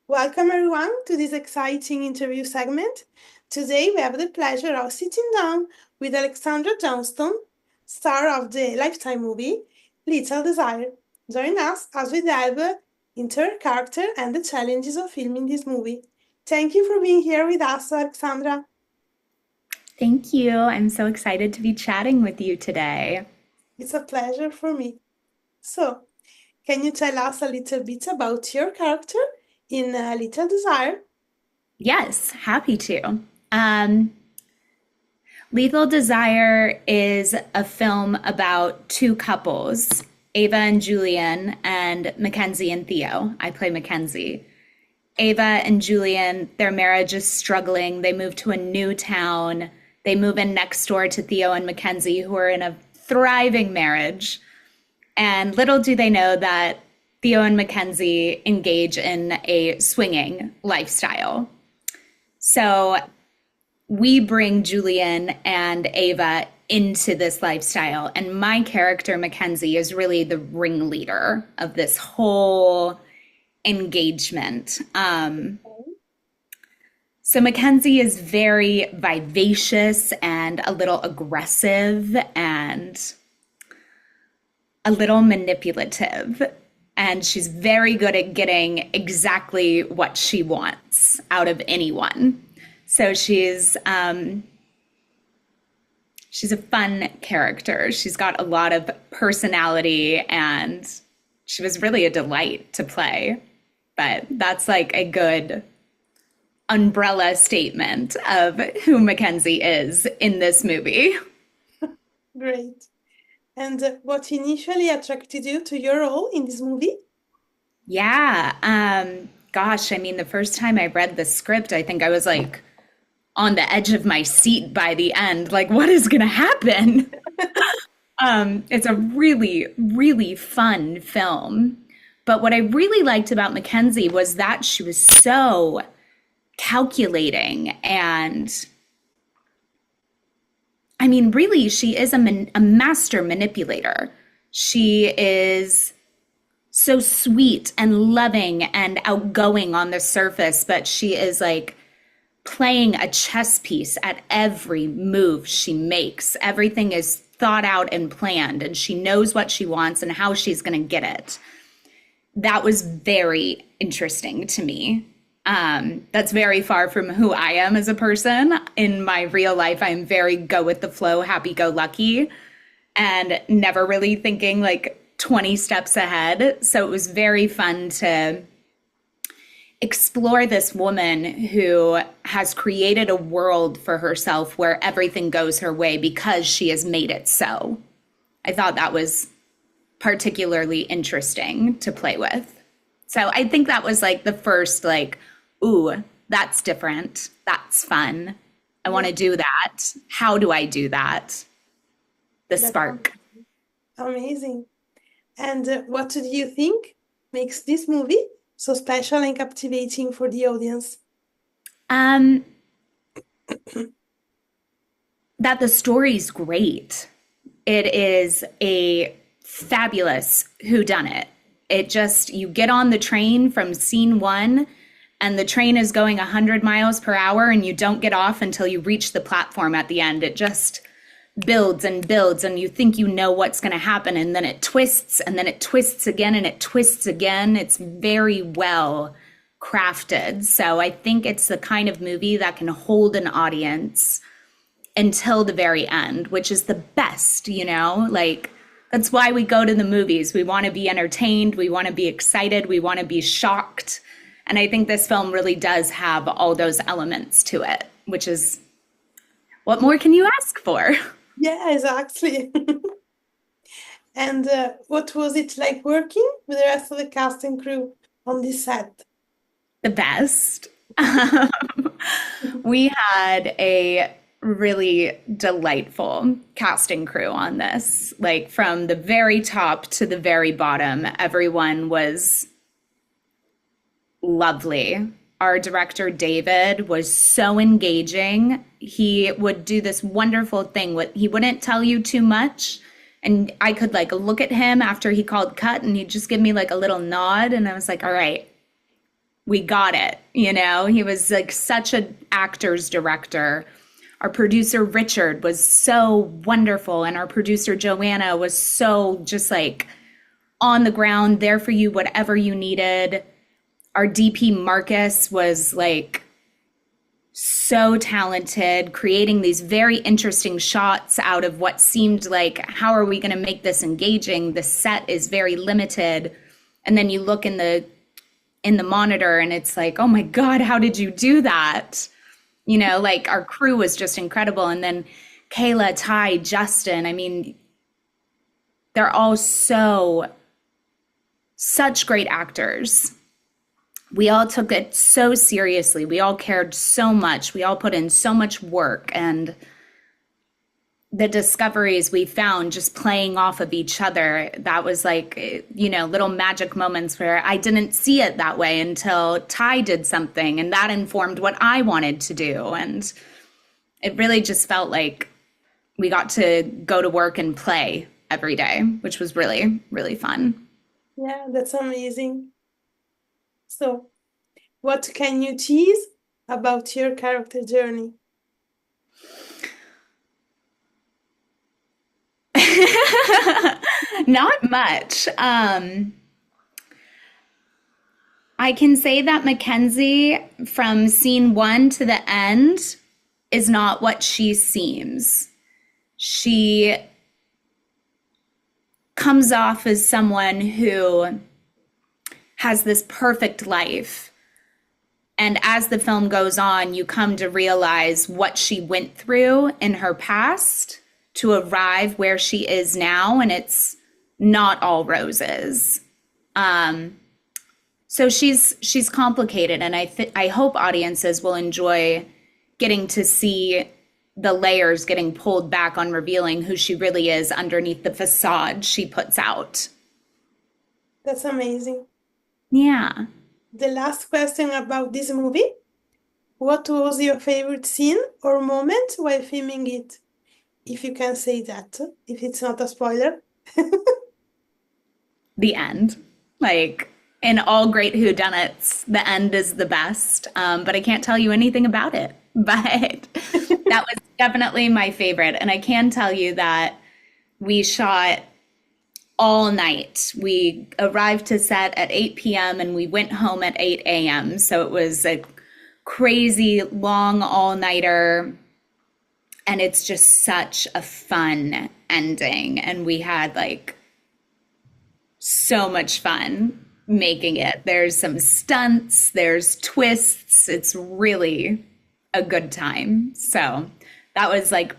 Welcome everyone to this exciting interview segment. Today we have the pleasure of sitting down with Alexandra Johnston, star of the Lifetime movie Little Desire. Join us as we delve into her character and the challenges of filming this movie. Thank you for being here with us, Alexandra. Thank you. I'm so excited to be chatting with you today. It's a pleasure for me. So, can you tell us a little bit about your character in Little Desire? Yes, happy to. Um, Lethal Desire is a film about two couples, Ava and Julian, and Mackenzie and Theo. I play Mackenzie. Ava and Julian, their marriage is struggling. They move to a new town. They move in next door to Theo and Mackenzie, who are in a thriving marriage. And little do they know that Theo and Mackenzie engage in a swinging lifestyle. So we bring Julian and Ava into this lifestyle. And my character, Mackenzie, is really the ringleader of this whole engagement. So Mackenzie is very vivacious and a little aggressive and a little manipulative. And she's very good at getting exactly what she wants out of anyone. So she's a fun character. She's got a lot of personality and she was really a delight to play. But that's like a good umbrella statement of who Mackenzie is in this movie. Great. And what initially attracted you to your role in this movie? Yeah. Gosh, I mean, the first time I read the script, I think I was like on the edge of my seat by the end. Like, what is going to happen? It's a really, really fun film. But what I really liked about Mackenzie was that she was so calculating and I mean, really, she is a master manipulator. She is so sweet and loving and outgoing on the surface, but she is like playing a chess piece at every move she makes. Everything is thought out and planned, and she knows what she wants and how she's going to get it. That was very interesting to me. That's very far from who I am as a person. In my real life, I'm very go with the flow, happy go lucky, and never really thinking like 20 steps ahead. So it was very fun to explore this woman who has created a world for herself where everything goes her way because she has made it so. I thought that was particularly interesting to play with. So I think that was like the first like, ooh, that's different. That's fun. I want to do that. How do I do that? The That's spark. amazing. And what do you think makes this movie so special and captivating for the audience? Um, that the story's great. It is a fabulous whodunit. It just, you get on the train from scene one and the train is going 100 miles per hour and you don't get off until you reach the platform at the end. It just builds and builds and you think you know what's going to happen and then it twists and then it twists again and it twists again. It's very well crafted. So I think it's the kind of movie that can hold an audience until the very end, which is the best, you know? Like, that's why we go to the movies. We want to be entertained, we want to be excited, we want to be shocked. And I think this film really does have all those elements to it, which is what more can you ask for? Yeah, exactly. And what was it like working with the rest of the cast and crew on this set? The best. We had a really delightful casting crew on this. Like from the very top to the very bottom, everyone was lovely. Our director, David, was so engaging. He would do this wonderful thing with, he wouldn't tell you too much. And I could like look at him after he called cut and he'd just give me like a little nod. And I was like, all right, we got it. You know, he was like such an actor's director. Our producer Richard was so wonderful, and our producer Joanna was so just like on the ground, there for you, whatever you needed. Our DP Marcus was like so talented, creating these very interesting shots out of what seemed like, how are we going to make this engaging? The set is very limited. And then you look in the monitor and it's like, oh my God, how did you do that? You know, like our crew was just incredible. And then Kayla, Ty, Justin, I mean, they're all such great actors. We all took it so seriously. We all cared so much. We all put in so much work, and the discoveries we found just playing off of each other, that was like, you know, little magic moments where I didn't see it that way until Ty did something, and that informed what I wanted to do. And it really just felt like we got to go to work and play every day, which was really, really fun. Yeah, that's amazing. So, what can you tease about your character journey? Not much. I can say that Mackenzie, from scene one to the end, is not what she seems. She comes off as someone who has this perfect life. And as the film goes on, you come to realize what she went through in her past to arrive where she is now, and it's not all roses. So she's complicated, and I hope audiences will enjoy getting to see the layers getting pulled back on revealing who she really is underneath the facade she puts out. That's amazing. Yeah. The last question about this movie. What was your favorite scene or moment while filming it? If you can say that, if it's not a spoiler. The end. Like in all great whodunits, the end is the best. But I can't tell you anything about it. But that was definitely my favorite. And I can tell you that we shot all night. We arrived to set at 8 p.m. and we went home at 8 a.m. So it was a crazy long all-nighter. And it's just such a fun ending. And we had like so much fun making it. There's some stunts, there's twists. It's really a good time. So that was like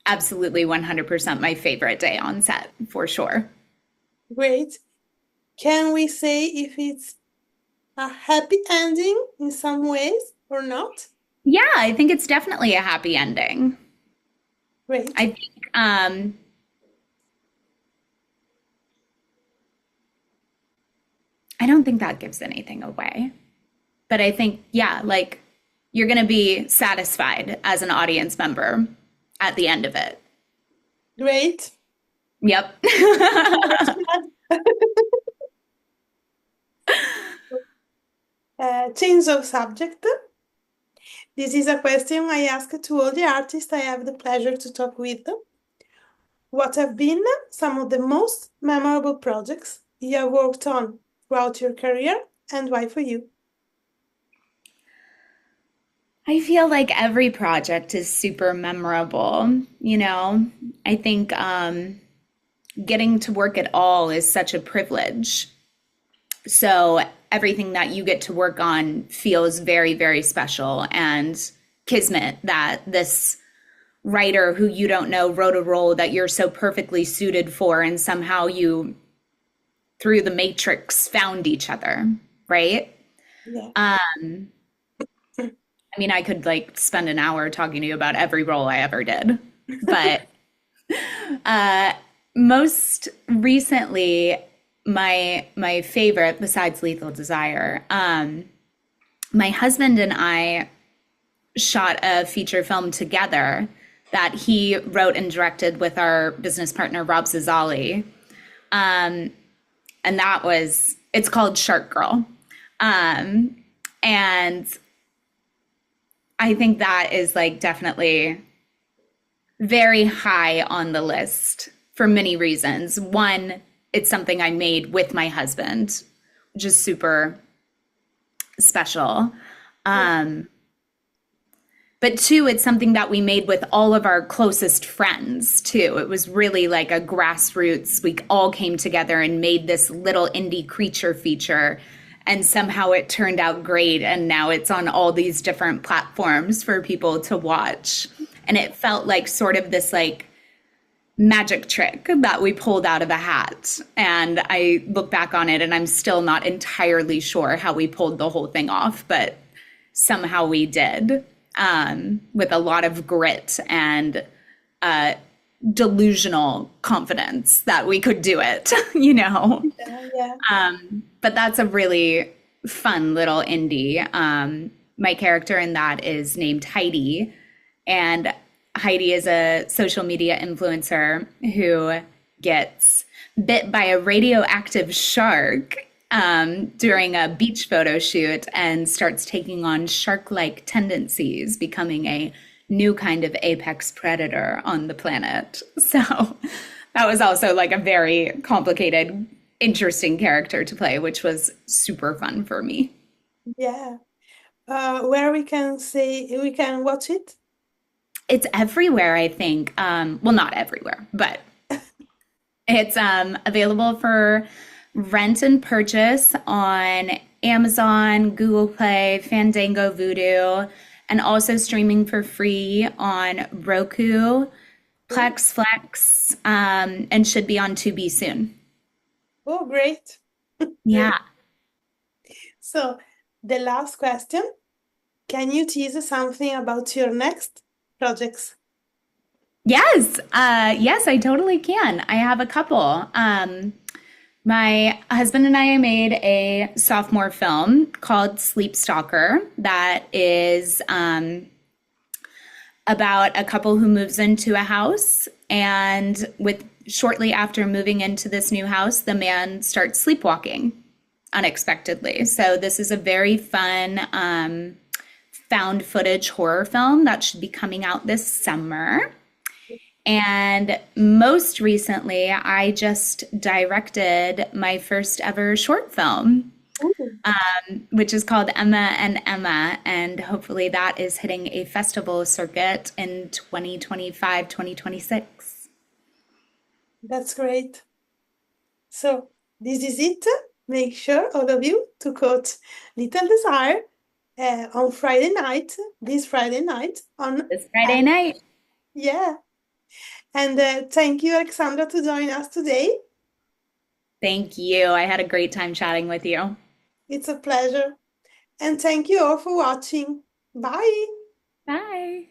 absolutely 100% my favorite day on set, for sure. Great. Can we say if it's a happy ending in some ways or not? Yeah, I think it's definitely a happy ending. Great. I think I don't think that gives anything away. But I think, yeah, like you're going to be satisfied as an audience member at the end of it. Great. Yep. Change of subject. This is a question I ask to all the artists I have the pleasure to talk with. What have been some of the most memorable projects you have worked on throughout your career, and why for you? I feel like every project is super memorable, you know? I think getting to work at all is such a privilege. So everything that you get to work on feels very, very special, and kismet that this writer who you don't know wrote a role that you're so perfectly suited for, and somehow you, through the matrix, found each other, right? Yeah. I mean, I could like spend an hour talking to you about every role I ever did, but most recently, my favorite besides Lethal Desire, my husband and I shot a feature film together that he wrote and directed with our business partner Rob Zazali, and it's called Shark Girl. Um, and I think that is like definitely very high on the list for many reasons. One, it's something I made with my husband, which is super special. Um, but two, it's something that we made with all of our closest friends too. It was really like a grassroots, we all came together and made this little indie creature feature. And somehow it turned out great. And now it's on all these different platforms for people to watch. And it felt like sort of this like magic trick that we pulled out of a hat. And I look back on it and I'm still not entirely sure how we pulled the whole thing off, but somehow we did, with a lot of grit and delusional confidence that we could do it, you know? Yeah, yeah. But that's a really fun little indie. My character in that is named Heidi, and Heidi is a social media influencer who gets bit by a radioactive shark during a beach photo shoot and starts taking on shark-like tendencies, becoming a new kind of apex predator on the planet. So that was also like a very complicated, interesting character to play, which was super fun for me. Yeah. Where we can say we can watch it? It's everywhere, I think. Well, not everywhere, but it's available for rent and purchase on Amazon, Google Play, Fandango, Vudu, and also streaming for free on Roku, Plex, Flex, and should be on Tubi soon. Oh, great. Great. Yeah. So, the last question, can you tease something about your next projects? Yes. Yes, I totally can. I have a couple. My husband and I made a sophomore film called Sleep Stalker that is about a couple who moves into a house, and with shortly after moving into this new house, the man starts sleepwalking unexpectedly. So this is a very fun found footage horror film that should be coming out this summer. And most recently, I just directed my first ever short film, Ooh, which is called Emma and Emma. And hopefully that is hitting a festival circuit in 2025, 2026. that's great. So, this is it. Make sure, all of you, to quote Little Desire on Friday night, this Friday night, on, This Friday night. yeah. And thank you, Alexandra, to join us today. Thank you. I had a great time chatting with you. It's a pleasure. And thank you all for watching. Bye. Bye.